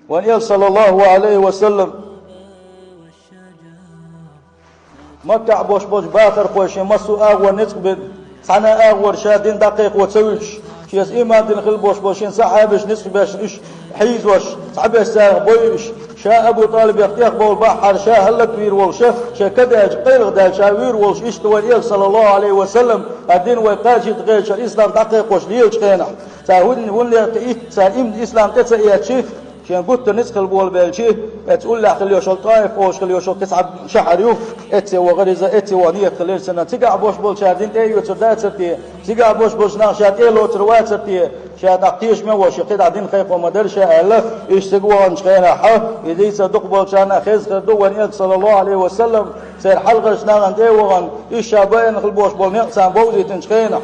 ونيل صلى الله عليه وسلم مكة بوش بوش باخر خوش مسو أغور نسبة سنة أغور شادين دقيق وتسويش شيس إيمان دين خل بوش بوشين صحابش نسبش إيش حيز وش صحابش ساغ بويش شا أبو طالب يختيق بول بحر شا هلا كبير والشا شا كده قيل غدا شاوير والش إيش تواليل صلى الله عليه وسلم الدين ويقاجي تغيش الإسلام دقيق وش ليلش خينا ساهون ولي تقيت سايم الإسلام تسأياتشي شان قلت نسخل بول بالشي تقول له خليه شو طائف وش خليه شو تسعة شهر اتي وغريزة اتي ونية خلال سنة تيجا بوش بول شادين ايو تردات سرتيه تيجا بوش بوش ناشات ايلو تروات سرتيه شاد اقتيش من وش قيد عدين خيق ومدر شاء يشتقوا شخينا حا يدي صدق بول شان خيز خدو ونية صلى الله عليه وسلم سير حلقة شناغن ايوغن الشابين خل بوش بول نقصان بوزي تنشخينا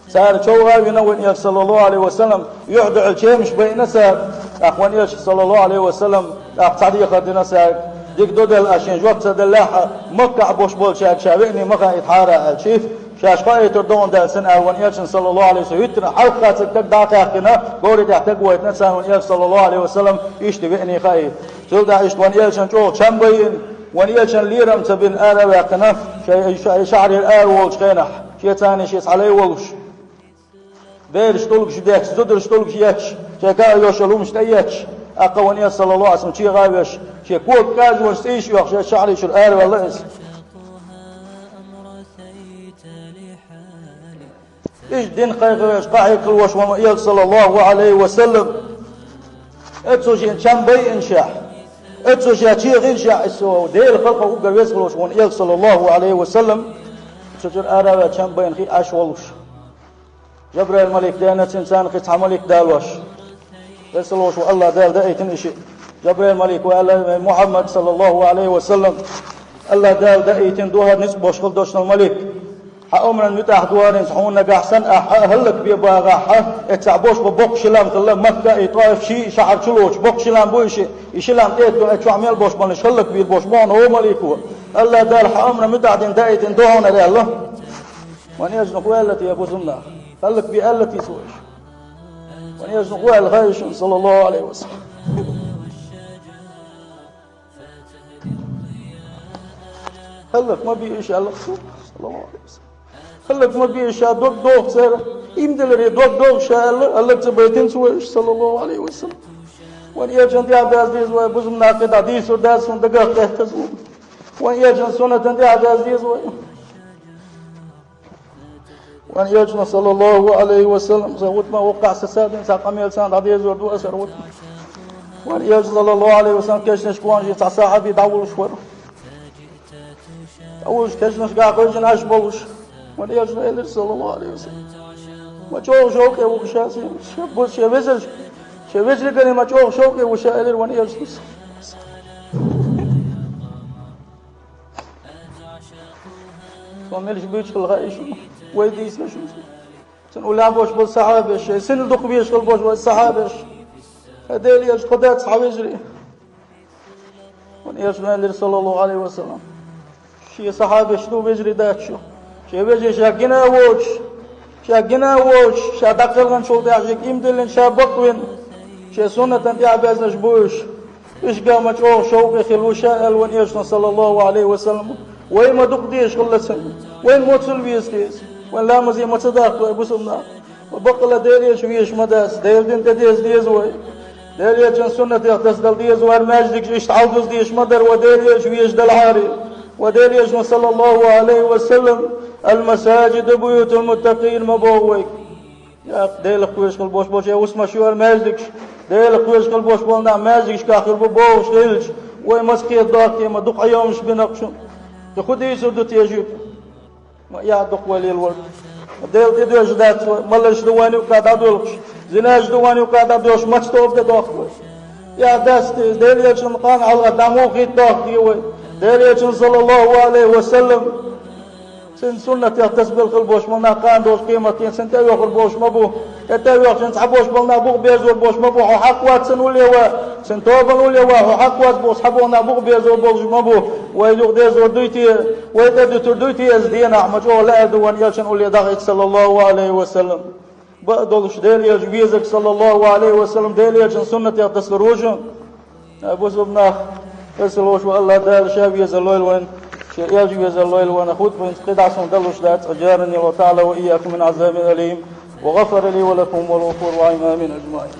سار شوها ونية صلى الله عليه وسلم يعدع الشيمش بين سار أخواني صلى الله عليه وسلم أقصدي خدنا ساق ديك دودل أشين جوات سدلاحة مكة بوش بول شاك شابعني مكة إتحارة الشيف شاش قاية تردون دال سنة أخواني صلى الله عليه وسلم يتنا حلقة تك داقاقنا قولي تحتق ويتنسى أخواني صلى الله عليه وسلم يشتبعني خايف سلدا إشتواني شنشوق شنبين وني شن ليرم تبين آلا ويقنا شعر الآل والش خينح شي تاني شيس عليه والش دير شتولك شديك زدر شتولك شياتش شكا يوشلوم شتياتش أقوانية صلى الله عليه وسلم شي غاويش شي كوك كاز ونستيش يوخ شعري شو الآل والله إيش دين خيغش قاعي كل وش ومئيل صلى الله عليه وسلم اتسو شين شنبي انشاء اتسو شياتشي انشاء اسو دير خلقه وقر ويسغلوش ومئيل صلى الله عليه وسلم شجر آراوة شنبي انخي أشولوش جبريل الملك دينة إنسان قطع ملك دالوش رسلوش والله دال دائتن إشي جبريل الملك وقال محمد صلى الله عليه وسلم الله دال دائتن دوها نسبوش خلدوشنا الملك حأمنا متاح دوارين صحونا قحسن هلك بيباغا اتعبوش ببوك شلام خلا مكة إطائف شي شعر شلوش بوك شلام بوشي يشلام تيتو اتشو عميل بوش بانش هلك بيبوش بان هو ملكو الله دال حأمنا متاح دائتن دوهنا دي الله وان يجنقوا التي يبوزمنا خلك بألتي سويش وان يجنقوا الغايش صلى الله عليه وسلم خلك ما بيئش الله صلى الله عليه وسلم خلك ما بيئش دوك دوك سيرا يمدلري دوك دوك شاء الله تبيتين سويش صلى الله عليه وسلم وان يجن دي عباز دي زوي بزم ناقض عديس وداس وندقاق تهتزون وان يجن سنة دي عباز دي زوي وأن يجنا صلى الله عليه وسلم زود ما وقع سسادين ساقميل ساند عدي زور دو أسر وطن وأن يجنا صلى الله عليه وسلم كيش نشكوان جي صاحبي دعول شوار دعولش كيش نشكا قوجن أشبولش وأن يجنا إلي صلى الله عليه وسلم ما تشوق شوقي وشاسي شبوش شوزل شوزل قال ما تشوق شوقي وشائل وأن يجنا وملش بيش الغايش ويديس نشوف سنقول لهم بوش بالصحابش سن دق بيش بوش بالصحابش هذول يج قدات صحابجري ونيجنا اللي صلى الله عليه وسلم شي صحابش دو بيجري داتشو شي بيجي شاقنا ووش شا دقلن شو داعجك يمدلن شا بقوين شي سنة تنتيع بازنش بوش إيش قامت شوقي خلوشا ونيجنا صلى الله عليه وسلم وين ما دق ديش خلصن وين موت سلبيس كيس وين لا مزي ما تصدق وبسمنا وبقلا ديريش ويش مداس دير دين تديس ديز وي ديريش سنة يغتسل ديز وارماجدك ايش تعوض ديش مدر وديريش ويش دلعاري وديريش صلى الله عليه وسلم المساجد بيوت المتقين مبوي يا ديل خويش قل بوش بوش يا وسما شو ارماجدك ديل خويش قل بوش بولنا ماجدك كاخر بوش ديلش وين مسكي ضاقي ما دق يومش بنقشن تخدي يسود تيجي يا دق ولي الولد ديل تدوش دات ملش دواني وقاعد دولش زناج دواني وقاعد دوش ما تشوف ده يا داست ديل يجن قان على دمو خيط داخ ديوي ديل يجن صلى الله عليه وسلم سن سنة يغتسبل خلبوش منا قان دوش قيمتين سن تاوي خلبوش مبو تاوي سن صحبوش بلنا بوغ بيزور بوش مبو حقوات سن وليوا سن توبن وليوا حقوات بوش حبونا بوغ بيزور بوش مبو ويدوغ ديزور دويتي ويتدو تردويتي ازدينا احمد لا ادوان يلشن ولي داغيك صلى الله عليه وسلم بقدرش ديل يجويزك صلى الله عليه وسلم ديل يجن سنة يغتسل روجن أبو زبناخ تسلوش والله دال شابيز الليل وين يجويز الليل وين أخوت وين قدع سن دلوش دات أجارني الله تعالى وإياكم من عذاب أليم وغفر لي ولكم والغفور الرحيم آمين أجمعين.